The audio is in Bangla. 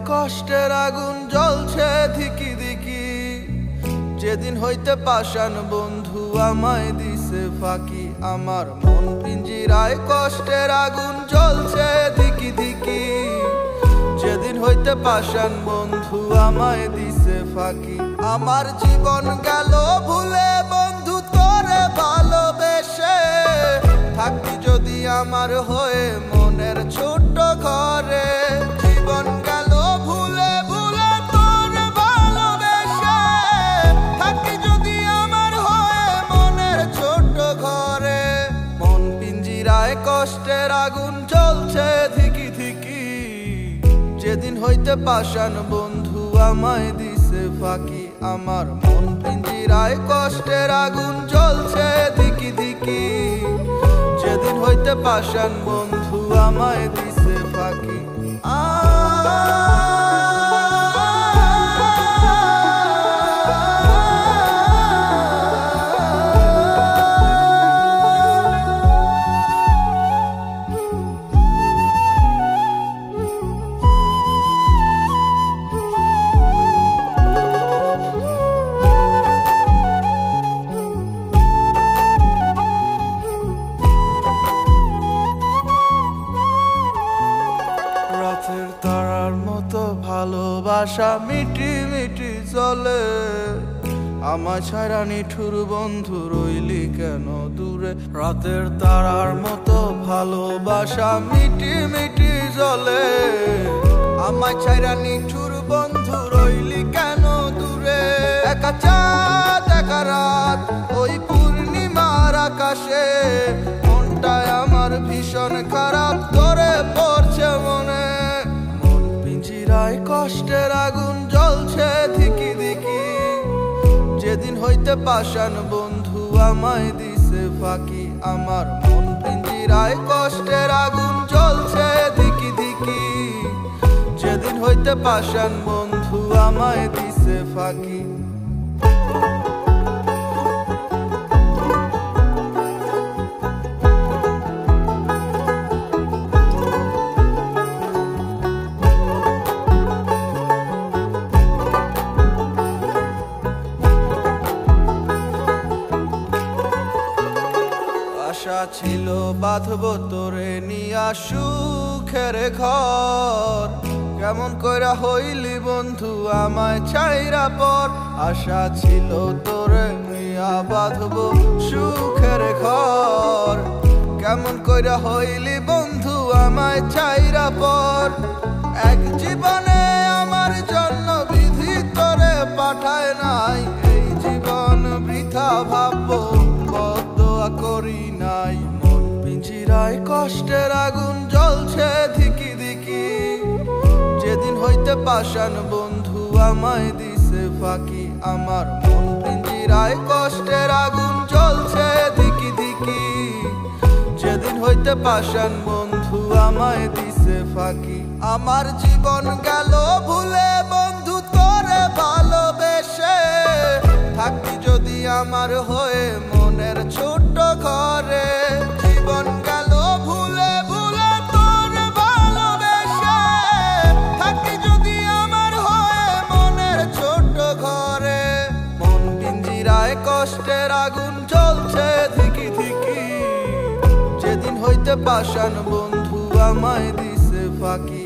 কষ্টের আগুন জ্বলছে ধিকি ধিকি, যেদিন হইতে পাষাণ বন্ধু আমায় দিছে ফাঁকি। আমার মন পিঞ্জিরায় কষ্টের আগুন জ্বলছে ধিকি ধিকি, যেদিন হইতে পাষাণ বন্ধু আমায় দিছে ফাঁকি। আমার জীবন গেল ভুলে বন্ধু তোরে ভালোবেসে, থাকতি যদি আমার হয়ে মনের ছোট্ট ঘরে। জীবন গেল ভুলে ভুলে তোরে ভালোবেসে, থাকতি যদি আমার হয়ে মনের ছোট্ট ঘরে। মন পিঞ্জিরায় কষ্টের আগুন জ্বলছে ধিকি ধিকি, যেদিন হইতে পাষাণ বন্ধু আমায় দিছে ফাঁকি। আমার মন পিঞ্জিরায় কষ্টের আগুন জ্বলছে ধিকি ধিকি, যেদিন হইতে পাষাণ বন্ধু আমায় দিছে ফাঁকি। রাতের তারার মতো ভালোবাসা মিটি মিটি চলে, আমার ছাড়া নিঠুর বন্ধু রইলি কেন দূরে। রাতের তারার মতো ভালোবাসা মিটি মিটি চলে, আমার ছাড়া নিঠুর বন্ধু রইলি কেন দূরে। একা চাঁদ একা রাত ওই পূর্ণিমার আকাশে, মনটায় আমার ভীষণ খারাপ করে পড়ছে মনে। মন পিঞ্জিরায় কষ্টের আগুন জ্বলছে ধিকি ধিকি, যেদিন হইতে পাষাণ বন্ধু আমায় দিছে ফাঁকি। আমার মন পিঞ্জিরায় কষ্টের আগুন জ্বলছে ধিকি ধিকি, যেদিন হইতে পাষাণ বন্ধু আমায় দিছে ফাঁকি। আশা ছিল বাঁধব তোরে নিয়া সুখের ঘর, কেমন কইরা হইলি বন্ধু আমায় ছাইরা পর। আশা ছিল তোরে নিয়া বাঁধব সুখের ঘর, কেমন কইরা হইলি বন্ধু আমায় ছাইরা পর। এক জীবনে আমার জন্য বিধি তোরে পাঠায় নাই, এই জীবন বৃথা ভাববো বদদোয়া করি নাই। মন পিঞ্জিরায় কষ্টের আগুন জ্বলছে ধিকি ধিকি, যেদিন হইতে পাষাণ বন্ধু আমায় দিছে ফাঁকি। আমার মন পিঞ্জিরায় কষ্টের আগুন জ্বলছে ধিকি ধিকি, যেদিন হইতে পাষাণ বন্ধু আমায় দিছে ফাঁকি। আমার জীবন গেল ভুলে বন্ধু তোরে ভালোবেসে, থাকতি যদি আমার হয়ে মনের ছোট্ট ঘরে। জীবন গেল ভুলে ভুলে তোরে ভালোবেসে, থাকতি যদি আমার হয়ে মনের ছোট্ট ঘরে। মন পিঞ্জিরায় কষ্টের আগুন জ্বলছে ধিকি ধিকি, যেদিন হইতে পাষাণ বন্ধু আমায় দিছে ফাঁকি।